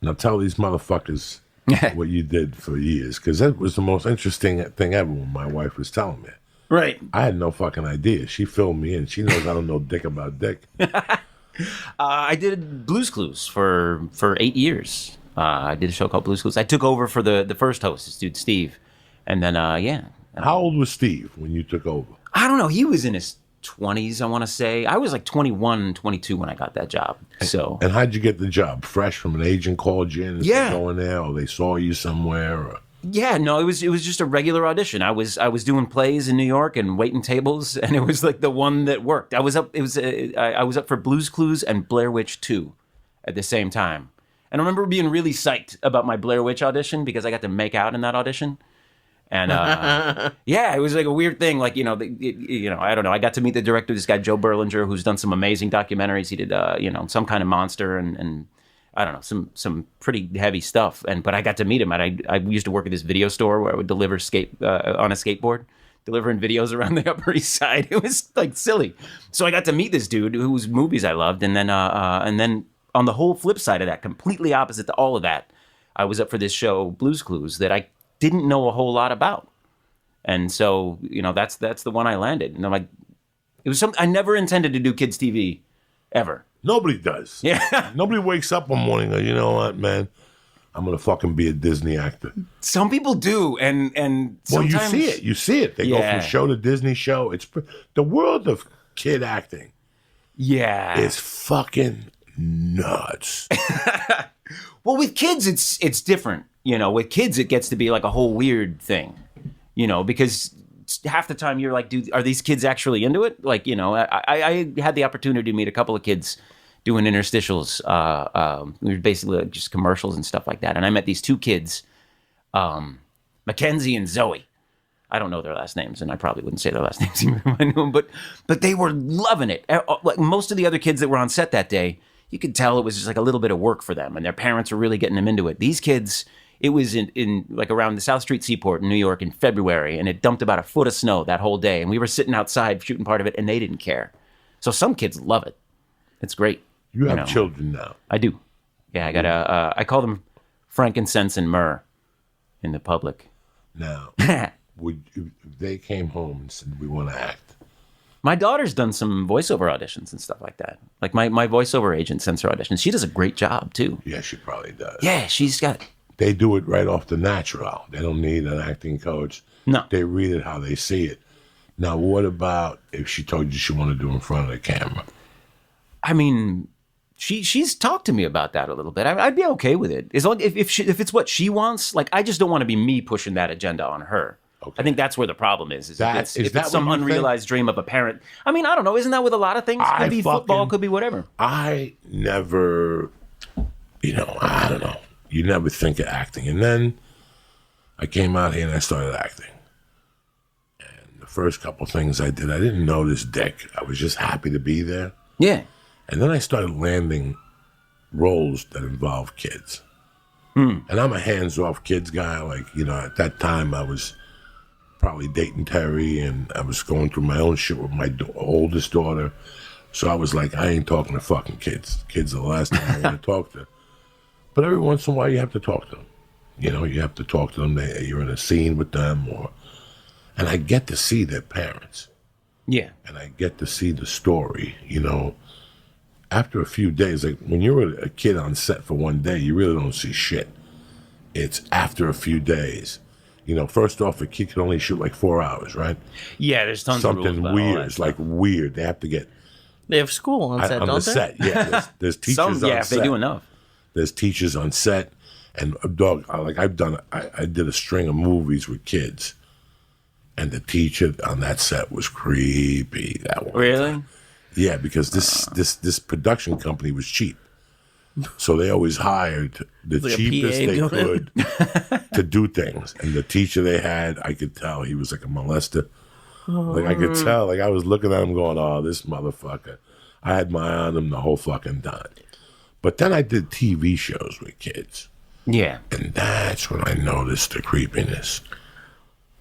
Now tell these motherfuckers what you did for years, because that was the most interesting thing ever when my wife was telling me. Right. I had no fucking idea. She filled me in. She knows I don't know dick about dick. I did Blue's Clues for 8 years. I did a show called Blue's Clues. I took over for the first host, this dude Steve, and then How old was Steve when you took over? I don't know. He was in his 20s, I want to say. I was like 21, 22 when I got that job. So. And how'd you get the job? Fresh from an agent called you in and said go in there, or they saw you somewhere? Or? Yeah, no, it was just a regular audition. I was doing plays in New York and waiting tables, and it was like the one that worked. I was up for Blue's Clues and Blair Witch 2 at the same time. And I remember being really psyched about my Blair Witch audition because I got to make out in that audition. And yeah, it was like a weird thing. Like, I don't know. I got to meet the director, this guy, Joe Berlinger, who's done some amazing documentaries. He did, Some Kind of Monster and I don't know, some pretty heavy stuff. But I got to meet him. And I used to work at this video store where I would deliver on a skateboard, delivering videos around the Upper East Side. It was like silly. So I got to meet this dude whose movies I loved. And then on the whole flip side of that, completely opposite to all of that, I was up for this show, Blue's Clues, that I didn't know a whole lot about. And so, that's the one I landed. And I'm like, it was something I never intended to do kids TV ever. Nobody does. Yeah. Nobody wakes up one morning and goes, you know what, man? I'm going to fucking be a Disney actor. Some people do. And sometimes... Well, you see it. They go from show to Disney show. It's the world of kid acting. Yeah. Is fucking nuts. Well, with kids, it's different. With kids, it gets to be like a whole weird thing, because half the time you're like, dude, are these kids actually into it? Like, I had the opportunity to meet a couple of kids doing interstitials. We were basically like just commercials and stuff like that. And I met these two kids, Mackenzie and Zoe. I don't know their last names, and I probably wouldn't say their last names even if I knew them, but they were loving it. Like most of the other kids that were on set that day, you could tell it was just like a little bit of work for them, and their parents were really getting them into it. These kids, it was in like around the South Street Seaport in New York in February, and it dumped about a foot of snow that whole day, and we were sitting outside shooting part of it, and they didn't care. So some kids love it. It's great. You have children now. I do. Yeah, I got I call them frankincense and myrrh in the public. Now, if they came home and said, we want to act? My daughter's done some voiceover auditions and stuff like that. Like my voiceover agent sends her auditions. She does a great job too. Yeah, she probably does. Yeah, she's got... They do it right off the natural. They don't need an acting coach. No. They read it how they see it. Now, what about if she told you she wanted to do it in front of the camera? I mean, she's talked to me about that a little bit. I'd be okay with it. As long if it's what she wants. Like, I just don't want to be me pushing that agenda on her. Okay. I think that's where the problem is. If it's some unrealized dream of a parent. I mean, I don't know. Isn't that with a lot of things? Could be football, could be whatever. I never, I don't know. You never think of acting. And then I came out here and I started acting. And the first couple things I did, I didn't notice dick. I was just happy to be there. Yeah. And then I started landing roles that involve kids. And I'm a hands-off kids guy. Like, at that time I was probably dating Terry, and I was going through my own shit with my oldest daughter. So I was like, I ain't talking to fucking kids. Kids are the last thing I want to talk to. But every once in a while, you have to talk to them. You have to talk to them. You're in a scene with them, and I get to see their parents. Yeah. And I get to see the story, After a few days, like when you're a kid on set for one day, you really don't see shit. It's after a few days. First off, a kid can only shoot like 4 hours, right? Yeah, there's tons of rules about weird. It's like weird. They have to get... They have school on set, on don't the they? set, yeah. There's teachers on set. Yeah, if they do enough. There's teachers on set. And, dog, I did a string of movies with kids. And the teacher on that set was creepy. That one. Really? Time. Yeah, because this production company was cheap. So they always hired the cheapest they could to do things. And the teacher they had, I could tell he was like a molester. Like I could tell, like I was looking at him going, oh, this motherfucker. I had my eye on him the whole fucking time. But then I did TV shows with kids. Yeah. And that's when I noticed the creepiness.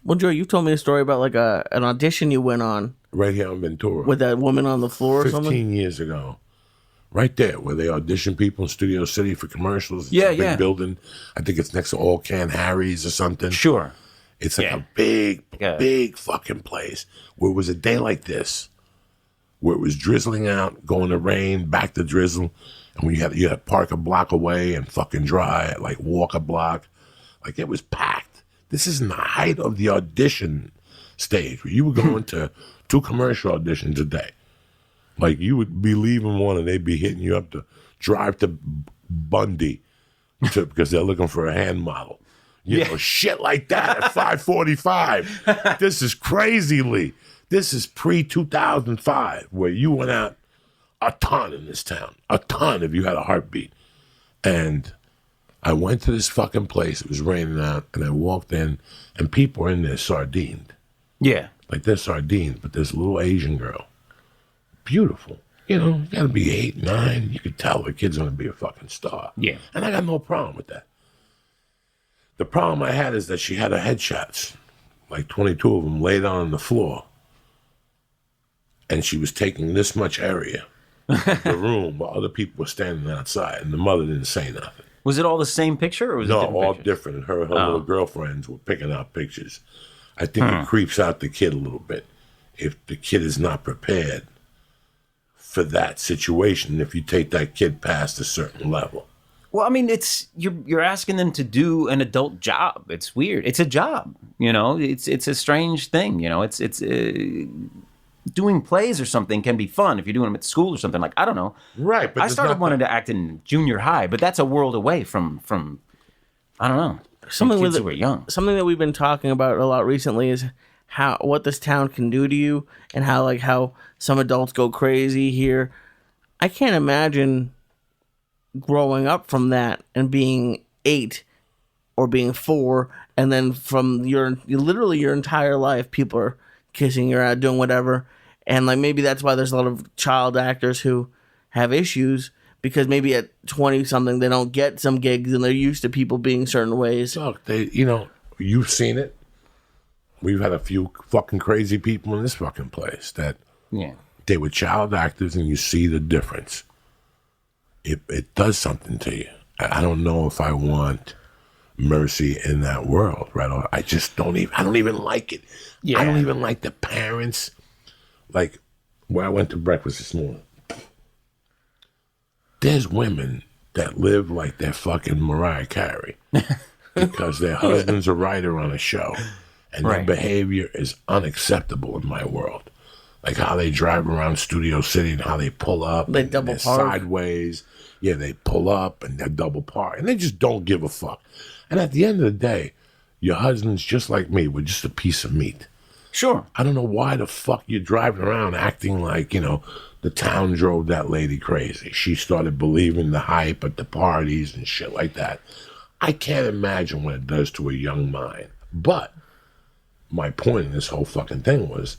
Well, Joe, you told me a story about like an audition you went on. Right here on Ventura. With that woman on the floor or something? 15 years ago. Right there, where they audition people in Studio City for commercials. It's Yeah, a big yeah. building. I think it's next to All Can Harry's or something. Sure. It's like Yeah. a big, Yeah. big fucking place where it was a day like this, where it was drizzling out, going to rain, back to drizzle, and when you had to park a block away and fucking dry, like walk a block, like it was packed. This is in the height of the audition stage where you were going to 2 commercial auditions a day. Like you would be leaving one and they'd be hitting you up to drive to Bundy because they're looking for a hand model. You know, shit like that at 5:45. This is crazy, Lee. This is pre-2005 where you went out a ton in this town. A ton if you had a heartbeat. And I went to this fucking place. It was raining out. And I walked in and people were in there sardined. Yeah. Like they're sardines, but this little Asian girl. Beautiful. You know, you gotta be 8, 9. You could tell the kid's gonna be a fucking star. Yeah. And I got no problem with that. The problem I had is that she had her headshots, like 22 of them laid on the floor. And she was taking this much area of the room while other people were standing outside, and the mother didn't say nothing. Was it all the same picture, or was it No, different all pictures? different. Her little girlfriends were picking out pictures. I think it creeps out the kid a little bit if the kid is not prepared for that situation, if you take that kid past a certain level. Well, I mean, it's you're asking them to do an adult job. It's weird. It's a job, you know. It's a strange thing, you know. It's doing plays or something can be fun if you're doing them at school or something. Like, I don't know. Right, but I started wanting to act in junior high, but that's a world away from I don't know. Something kids with who were young. Something that we've been talking about a lot recently is what this town can do to you, and how some adults go crazy here. I can't imagine growing up from that and being 8 or being 4, and then from literally your entire life, people are kissing you out, doing whatever, and like maybe that's why there's a lot of child actors who have issues, because maybe at 20 something they don't get some gigs and they're used to people being certain ways. Look, you've seen it. We've had a few fucking crazy people in this fucking place that they were child actors, and you see the difference. It does something to you. I don't know if I want mercy in that world, right? I just don't even like it. Yeah. I don't even like the parents. Like, where I went to breakfast this morning, there's women that live like they're fucking Mariah Carey because their husband's a writer on a show, and their behavior is unacceptable in my world. Like how they drive around Studio City and how they pull up. They double they're park. sideways. Yeah, they pull up and they double park. And they just don't give a fuck. And at the end of the day, your husband's just like me. We're just a piece of meat. Sure. I don't know why the fuck you're driving around acting like, the town drove that lady crazy. She started believing the hype at the parties and shit like that. I can't imagine what it does to a young mind. But my point in this whole fucking thing was,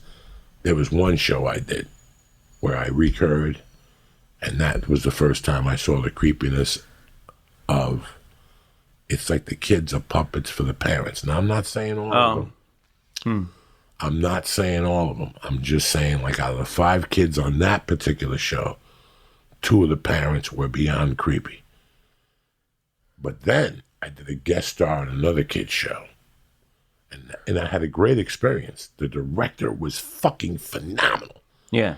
there was one show I did where I recurred, and that was the first time I saw the creepiness of, it's like the kids are puppets for the parents. Now, I'm not saying all of them. I'm not saying all of them. I'm just saying, like, out of the 5 kids on that particular show, 2 of the parents were beyond creepy. But then I did a guest star on another kid's show. And I had a great experience. The director was fucking phenomenal. Yeah.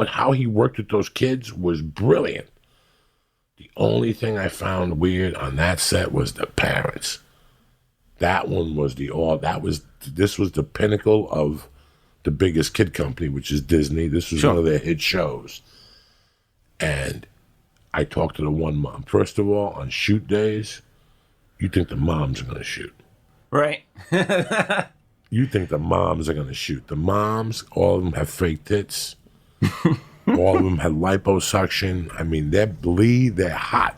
How he worked with those kids was brilliant. The only thing I found weird on that set was the parents. That one was this was the pinnacle of the biggest kid company, which is Disney. This was one of their hit shows. And I talked to the one mom. First of all, on shoot days, you think the moms are going to shoot. Right. You think the moms are going to shoot. The moms, all of them have fake tits. All of them had liposuction. I mean, they're hot.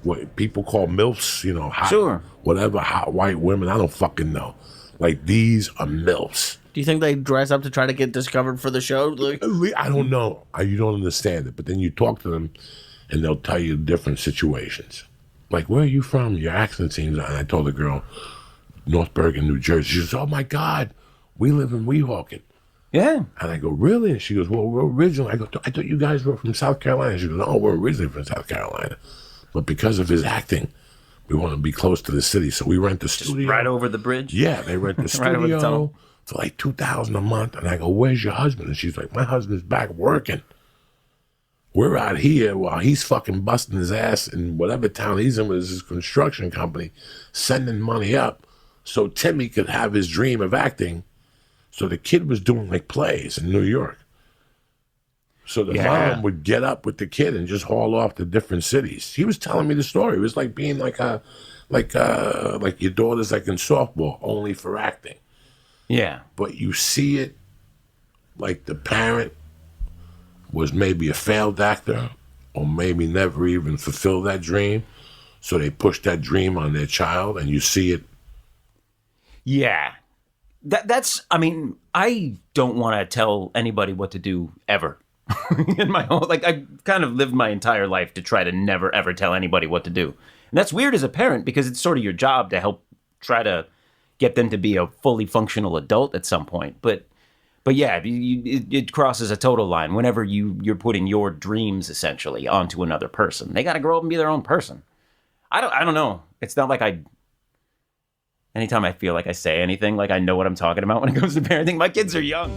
What people call MILFs, hot. Sure. Whatever, hot white women. I don't fucking know. Like, these are MILFs. Do you think they dress up to try to get discovered for the show? Like, I don't know. You don't understand it. But then you talk to them, and they'll tell you different situations. Like, where are you from? Your accent seems... And I told the girl, North Bergen, New Jersey. She says, oh, my God, we live in Weehawken. Yeah. And I go, really? And she goes, well, we're originally. I go, I thought you guys were from South Carolina. She goes, no, we're originally from South Carolina. But because of his acting, we want to be close to the city. So we rent the studio. Right over the bridge? Yeah, they rent the Right over the studio tunnel. for like $2,000 a month. And I go, where's your husband? And she's like, my husband's back working. We're out here while he's fucking busting his ass in whatever town he's in with his construction company, sending money up so Timmy could have his dream of acting. So the kid was doing like plays in New York. So the mom would get up with the kid and just haul off to different cities. He was telling me the story. It was like being like your daughter's like in softball, only for acting. Yeah. But you see it like the parent was maybe a failed actor or maybe never even fulfilled that dream. So they push that dream on their child and you see it. Yeah. That's, I mean, I don't want to tell anybody what to do ever. In my whole, like, I kind of lived my entire life to try to never, ever tell anybody what to do. And that's weird as a parent because it's sort of your job to help try to get them to be a fully functional adult at some point. But yeah, it crosses a total line whenever you're putting your dreams essentially onto another person. They got to grow up and be their own person. I don't know. It's not like anytime I feel like I say anything, like I know what I'm talking about when it comes to parenting. My kids are young.